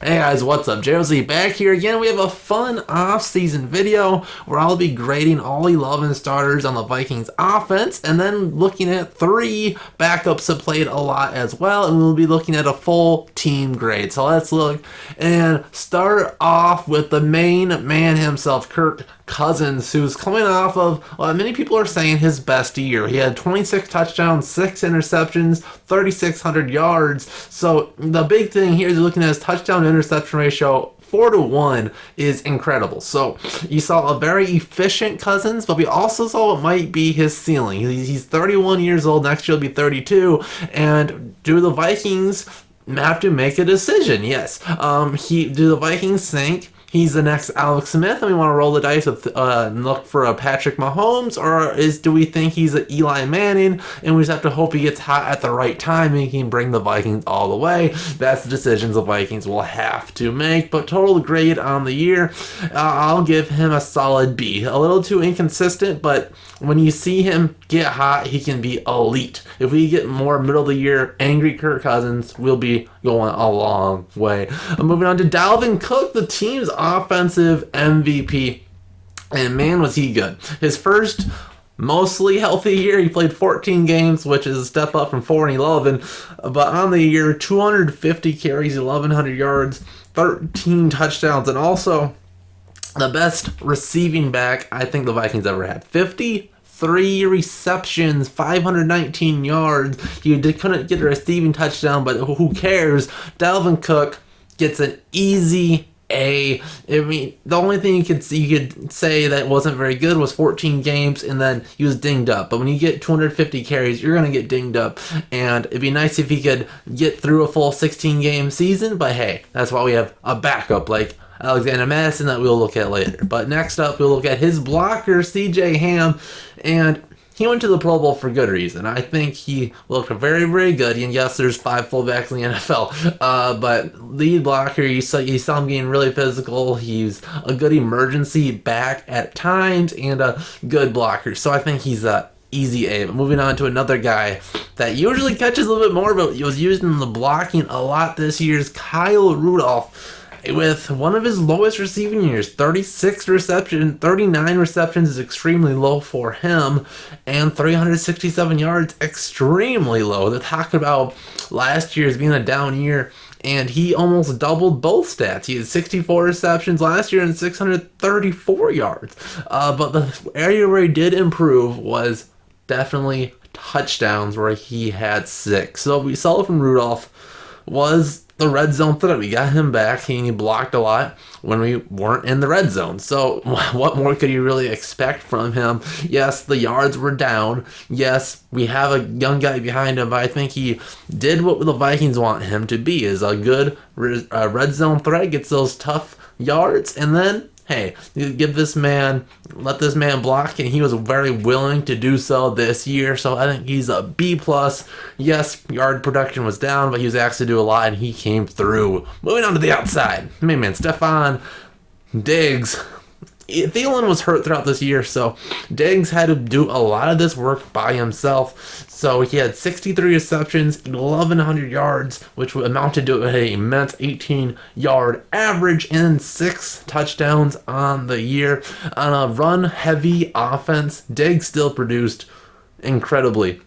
Hey guys, what's up? JOZ back here again. We have a fun off-season video where I'll be grading all 11 starters on the Vikings offense and then looking at 3 backups that played a lot as well, and we'll be looking at a full team grade. So let's look and start off with the main man himself, Kirk Cousins, who's coming off of what many people are saying his best year. He had 26 touchdowns, 6 interceptions, 3,600 yards. So the big thing here is looking at his touchdown interception ratio. 4-1 is incredible. So you saw a very efficient Cousins, but we also saw what might be his ceiling. He's 31 years old. Next year he'll be 32. And do the Vikings have to make a decision? Yes. Do the Vikings think he's the next Alex Smith, and we want to roll the dice with look for a Patrick Mahomes, or do we think he's an Eli Manning, and we just have to hope he gets hot at the right time and he can bring the Vikings all the way? That's the decisions the Vikings will have to make. But total grade on the year, I'll give him a solid B. A little too inconsistent, but when you see him get hot, he can be elite. If we get more middle of the year angry Kirk Cousins, we'll be going a long way. Moving on to Dalvin Cook, the team's offensive MVP, and man was he good. His first mostly healthy year, he played 14 games, which is a step up from 4 and 11, but on the year, 250 carries, 1,100 yards, 13 touchdowns, and also the best receiving back I think the Vikings ever had. 53 receptions, 519 yards. You couldn't get a receiving touchdown, but who cares? Dalvin Cook gets an easy A. I mean, the only thing you could say that wasn't very good was 14 games, and then he was dinged up. But when you get 250 carries, you're going to get dinged up, and it'd be nice if he could get through a full 16-game season. But hey, that's why we have a backup like Alexander Madison that we'll look at later. But next up, we'll look at his blocker, C.J. Ham, and he went to the Pro Bowl for good reason. I think he looked very, very good. And yes, there's 5 fullbacks in the NFL. But lead blocker, you saw him getting really physical. He's a good emergency back at times and a good blocker. So I think he's a easy A. But moving on to another guy that usually catches a little bit more, but he was used in the blocking a lot this year, is Kyle Rudolph. With one of his lowest receiving years, 39 receptions is extremely low for him, and 367 yards, extremely low. They're talking about last year as being a down year, and he almost doubled both stats. He had 64 receptions last year and 634 yards. But the area where he did improve was definitely touchdowns, where he had 6. So we saw from Rudolph was the red zone threat. We got him back, and he blocked a lot when we weren't in the red zone. So what more could you really expect from him? Yes, the yards were down. Yes, we have a young guy behind him, but I think he did what the Vikings want him to be, is a good red zone threat, gets those tough yards, and then hey, let this man block, and he was very willing to do so this year. So I think he's a B+. Yes, yard production was down, but he was asked to do a lot, and he came through. Moving on to the outside, man, Stephon Diggs. Thielen was hurt throughout this year, so Diggs had to do a lot of this work by himself. So he had 63 receptions, 1,100 yards, which amounted to an immense 18-yard average, and 6 touchdowns on the year. On a run-heavy offense, Diggs still produced incredibly.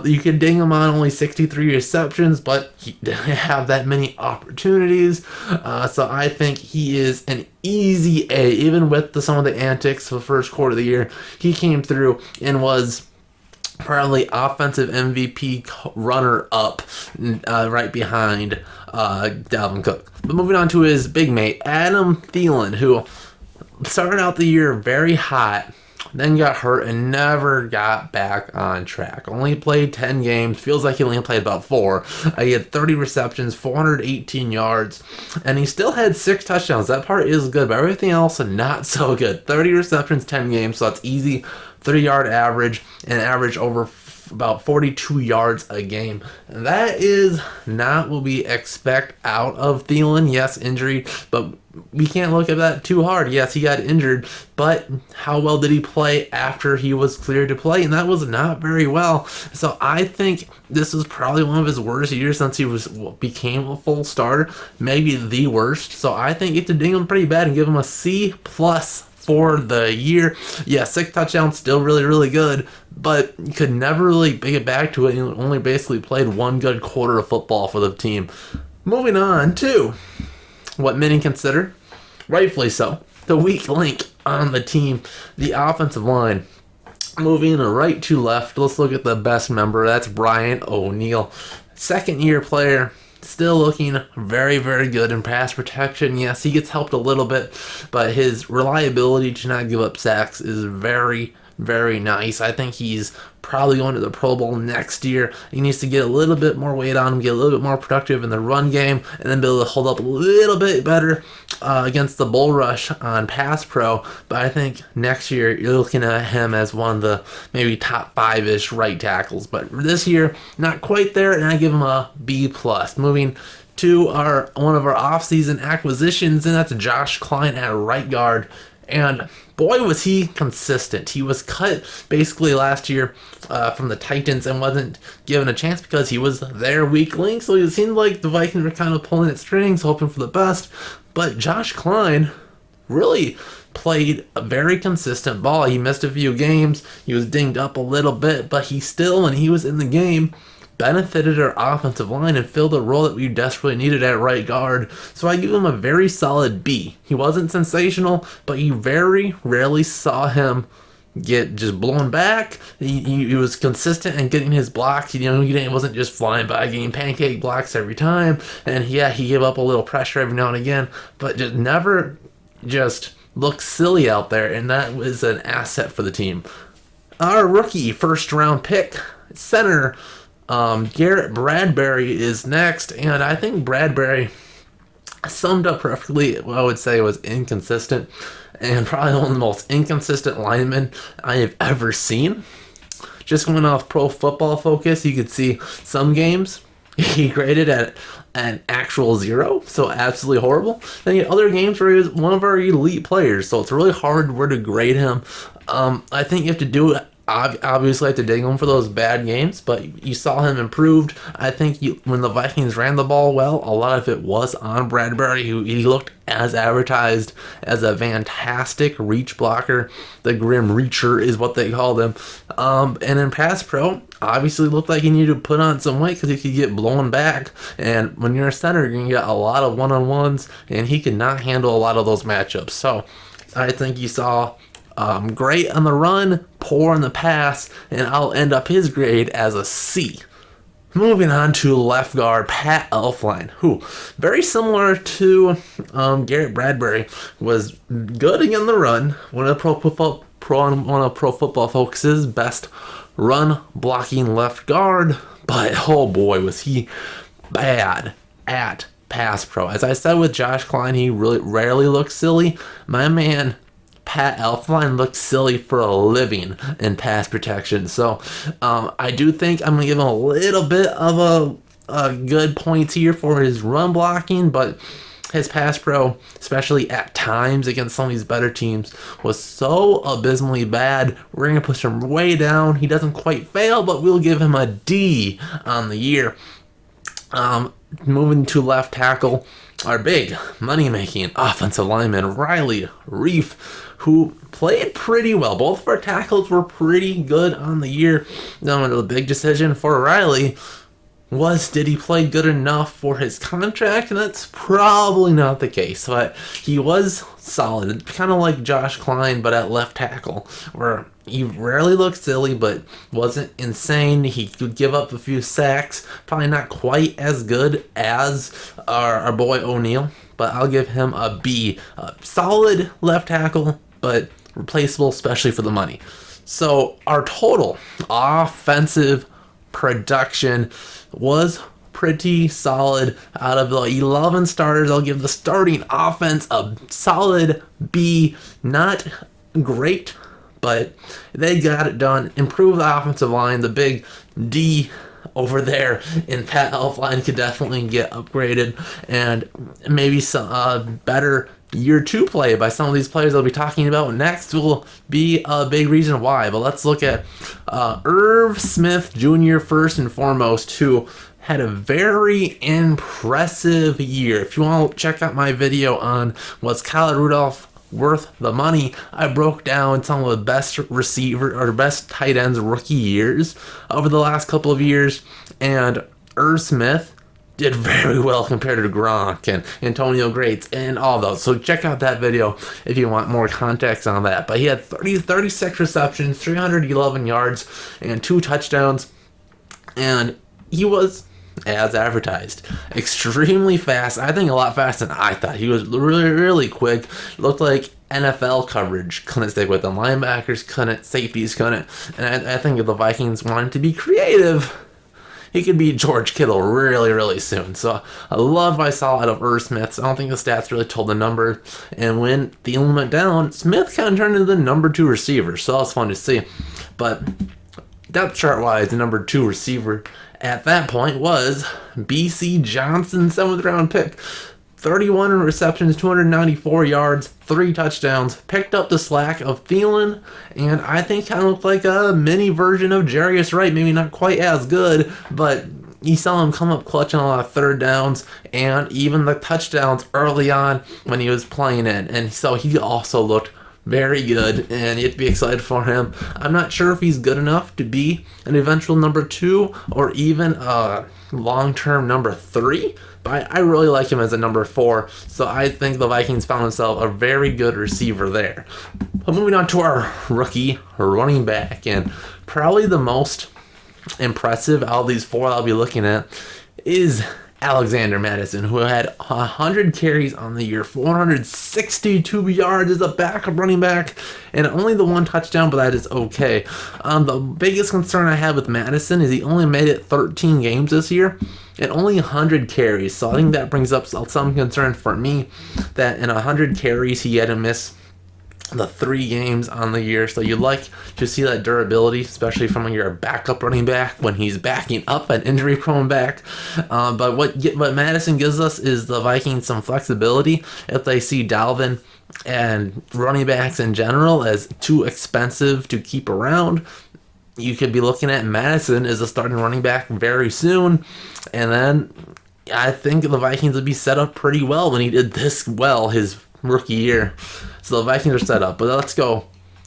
You could ding him on only 63 receptions, but he didn't have that many opportunities. So I think he is an easy A, even with some of the antics for the first quarter of the year. He came through and was probably offensive MVP runner-up, right behind Dalvin Cook. But moving on to his big mate, Adam Thielen, who started out the year very hot, then got hurt and never got back on track. Only played 10 games. Feels like he only played about 4. He had 30 receptions, 418 yards, and he still had 6 touchdowns. That part is good, but everything else not so good. 30 receptions, 10 games, so that's easy. 3-yard average, and average over about 42 yards a game. And that is not what we expect out of Thielen. Yes, injury, but we can't look at that too hard. Yes, he got injured, but how well did he play after he was cleared to play? And that was not very well. So I think this was probably one of his worst years since he became a full starter, maybe the worst. So I think you have to ding him pretty bad and give him a C plus for the year. Yeah, 6 touchdowns, still really, really good, but you could never really get back to it. He only basically played one good quarter of football for the team. Moving on to what many consider, rightfully so, the weak link on the team, the offensive line. Moving right to left, let's look at the best member. That's Brian O'Neill. Second-year player, still looking very, very good in pass protection. Yes, he gets helped a little bit, but his reliability to not give up sacks is very, very nice. I think he's probably going to the Pro Bowl next year. He needs to get a little bit more weight on him, get a little bit more productive in the run game, and then be able to hold up a little bit better against the bull rush on pass pro. But I think next year you're looking at him as one of the maybe top 5-ish right tackles. But this year, not quite there, and I give him a B+. Moving to one of our offseason acquisitions, and that's Josh Klein at right guard. And boy, was he consistent. He was cut basically last year from the Titans and wasn't given a chance because he was their weak link. So it seemed like the Vikings were kind of pulling at strings, hoping for the best. But Josh Klein really played a very consistent ball. He missed a few games. He was dinged up a little bit, but he still, when he was in the game, benefited our offensive line and filled a role that we desperately needed at right guard. So I give him a very solid B. He wasn't sensational, but you very rarely saw him get just blown back. He was consistent in getting his blocks. He wasn't just flying by getting pancake blocks every time. And yeah, he gave up a little pressure every now and again, but just never just looked silly out there. And that was an asset for the team. Our rookie first round pick, center, Garrett Bradbury is next, and I think Bradbury summed up perfectly what I would say was inconsistent, and probably one of the most inconsistent linemen I have ever seen. Just going off Pro Football Focus, you could see some games he graded at an actual 0, so absolutely horrible. Then you had other games where he was one of our elite players, so it's really hard where to grade him. I think you have to do it. Obviously, I have to dig him for those bad games, but you saw him improved. I think when the Vikings ran the ball well, a lot of it was on Bradbury, who he looked as advertised as a fantastic reach blocker. The Grim Reacher is what they called him. And in pass pro, obviously looked like he needed to put on some weight because he could get blown back. And when you're a center, you're going to get a lot of one-on-ones, and he could not handle a lot of those matchups. So I think you saw great on the run, poor on the pass, and I'll end up his grade as a C. Moving on to left guard, Pat Elflein, who, very similar to Garrett Bradbury, was good against the run, one of Pro Football Focus's best run blocking left guard, but oh boy, was he bad at pass pro. As I said with Josh Klein, he really rarely looks silly. My man Pat Elflein looks silly for a living in pass protection. So I do think I'm going to give him a little bit of a good points here for his run blocking, but his pass pro, especially at times against some of these better teams, was so abysmally bad. We're going to push him way down. He doesn't quite fail, but we'll give him a D on the year. Moving to left tackle, our big money-making offensive lineman, Riley Reef, who played pretty well. Both of our tackles were pretty good on the year. Now, the big decision for Riley was, did he play good enough for his contract? And that's probably not the case, but he was solid. Kind of like Josh Klein, but at left tackle, where he rarely looked silly, but wasn't insane. He could give up a few sacks. Probably not quite as good as our boy O'Neill, but I'll give him a B. Solid left tackle, but replaceable, especially for the money. So our total offensive production was pretty solid. Out of the 11 starters, I'll give the starting offense a solid B. Not great, But they got it done. Improved the offensive line. The big D over there in Pat Elflein could definitely get upgraded, and maybe some better year 2 play by some of these players I'll be talking about next will be a big reason why. But let's look at Irv Smith Jr. first and foremost, who had a very impressive year. If you want to check out my video on was Kyle Rudolph worth the money, I broke down some of the best receiver or best tight ends rookie years over the last couple of years, and Irv Smith did very well compared to Gronk and Antonio Gates and all those. So check out that video if you want more context on that. But he had 36 receptions, 311 yards, and 2 touchdowns, and he was, as advertised, extremely fast. I think a lot faster than I thought. He was really quick. Looked like NFL coverage couldn't stick with him. Linebackers couldn't. Safeties couldn't. And I think if the Vikings wanted to be creative, he could be George Kittle really soon. So I love what I saw out of Irv Smith. So I don't think the stats really told the number. And when Thielen went down, Smith kind of turned into the number 2 receiver. So that was fun to see. But depth chart wise, the number 2 receiver at that point was BC Johnson, 7th round pick. 31 receptions, 294 yards, 3 touchdowns. Picked up the slack of Thielen, and I think kind of looked like a mini version of Jarius Wright. Maybe not quite as good, but you saw him come up clutch on a lot of third downs and even the touchdowns early on when he was playing in. And so he also looked very good, and you have to be excited for him. I'm not sure if he's good enough to be an eventual number 2 or even a long-term number 3, but I really like him as a number 4, so I think the Vikings found themselves a very good receiver there. But moving on to our rookie running back, and probably the most impressive out of these 4 I'll be looking at is Alexander Madison, who had 100 carries on the year, 462 yards as a backup running back, and only the 1 touchdown, but that is okay. The biggest concern I have with Madison is he only made it 13 games this year, and only 100 carries, so I think that brings up some concern for me, that in 100 carries he had to miss the 3 games on the year. So you'd like to see that durability, especially from when you're a backup running back, when he's backing up an injury prone back. But what Madison gives us is the Vikings some flexibility if they see Dalvin and running backs in general as too expensive to keep around. You could be looking at Madison as a starting running back very soon, and then I think the Vikings would be set up pretty well when he did this well his rookie year. So the Vikings are set up. But let's go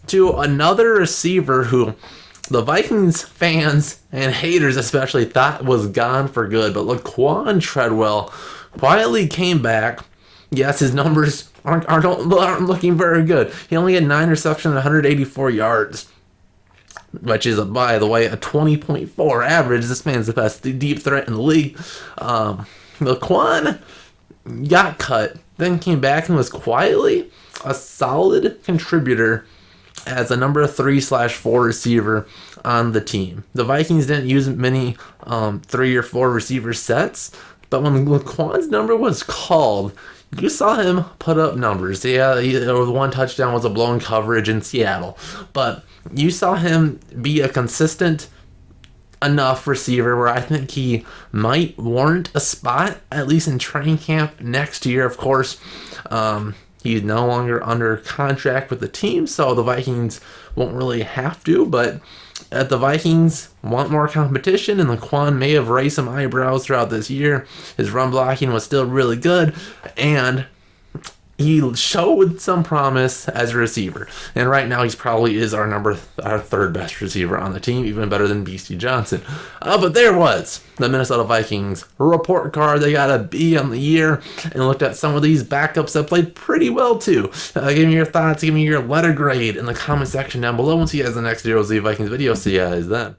to another receiver who the Vikings fans and haters especially thought was gone for good. But Laquan Treadwell quietly came back. Yes, his numbers aren't looking very good. He only had 9 receptions and 184 yards, which is, by the way, a 20.4 average. This man's the best deep threat in the league. Laquan got cut, then came back and was quietly a solid contributor as a number 3/4 receiver on the team. The Vikings didn't use many 3 or 4 receiver sets, but when Laquan's number was called, you saw him put up numbers. Yeah, the 1 touchdown was a blown coverage in Seattle, but you saw him be a consistent enough receiver where I think he might warrant a spot, at least in training camp next year. Of course, he's no longer under contract with the team, so the Vikings won't really have to, but the Vikings want more competition, and Laquan may have raised some eyebrows throughout this year. His run blocking was still really good, and he showed some promise as a receiver. And right now, he probably is our 3rd best receiver on the team, even better than BC Johnson. But there was the Minnesota Vikings report card. They got a B on the year and looked at some of these backups that played pretty well, too. Give me your thoughts. Give me your letter grade in the comment section down below. And see you guys in the next Zero Z Vikings video. See you guys then.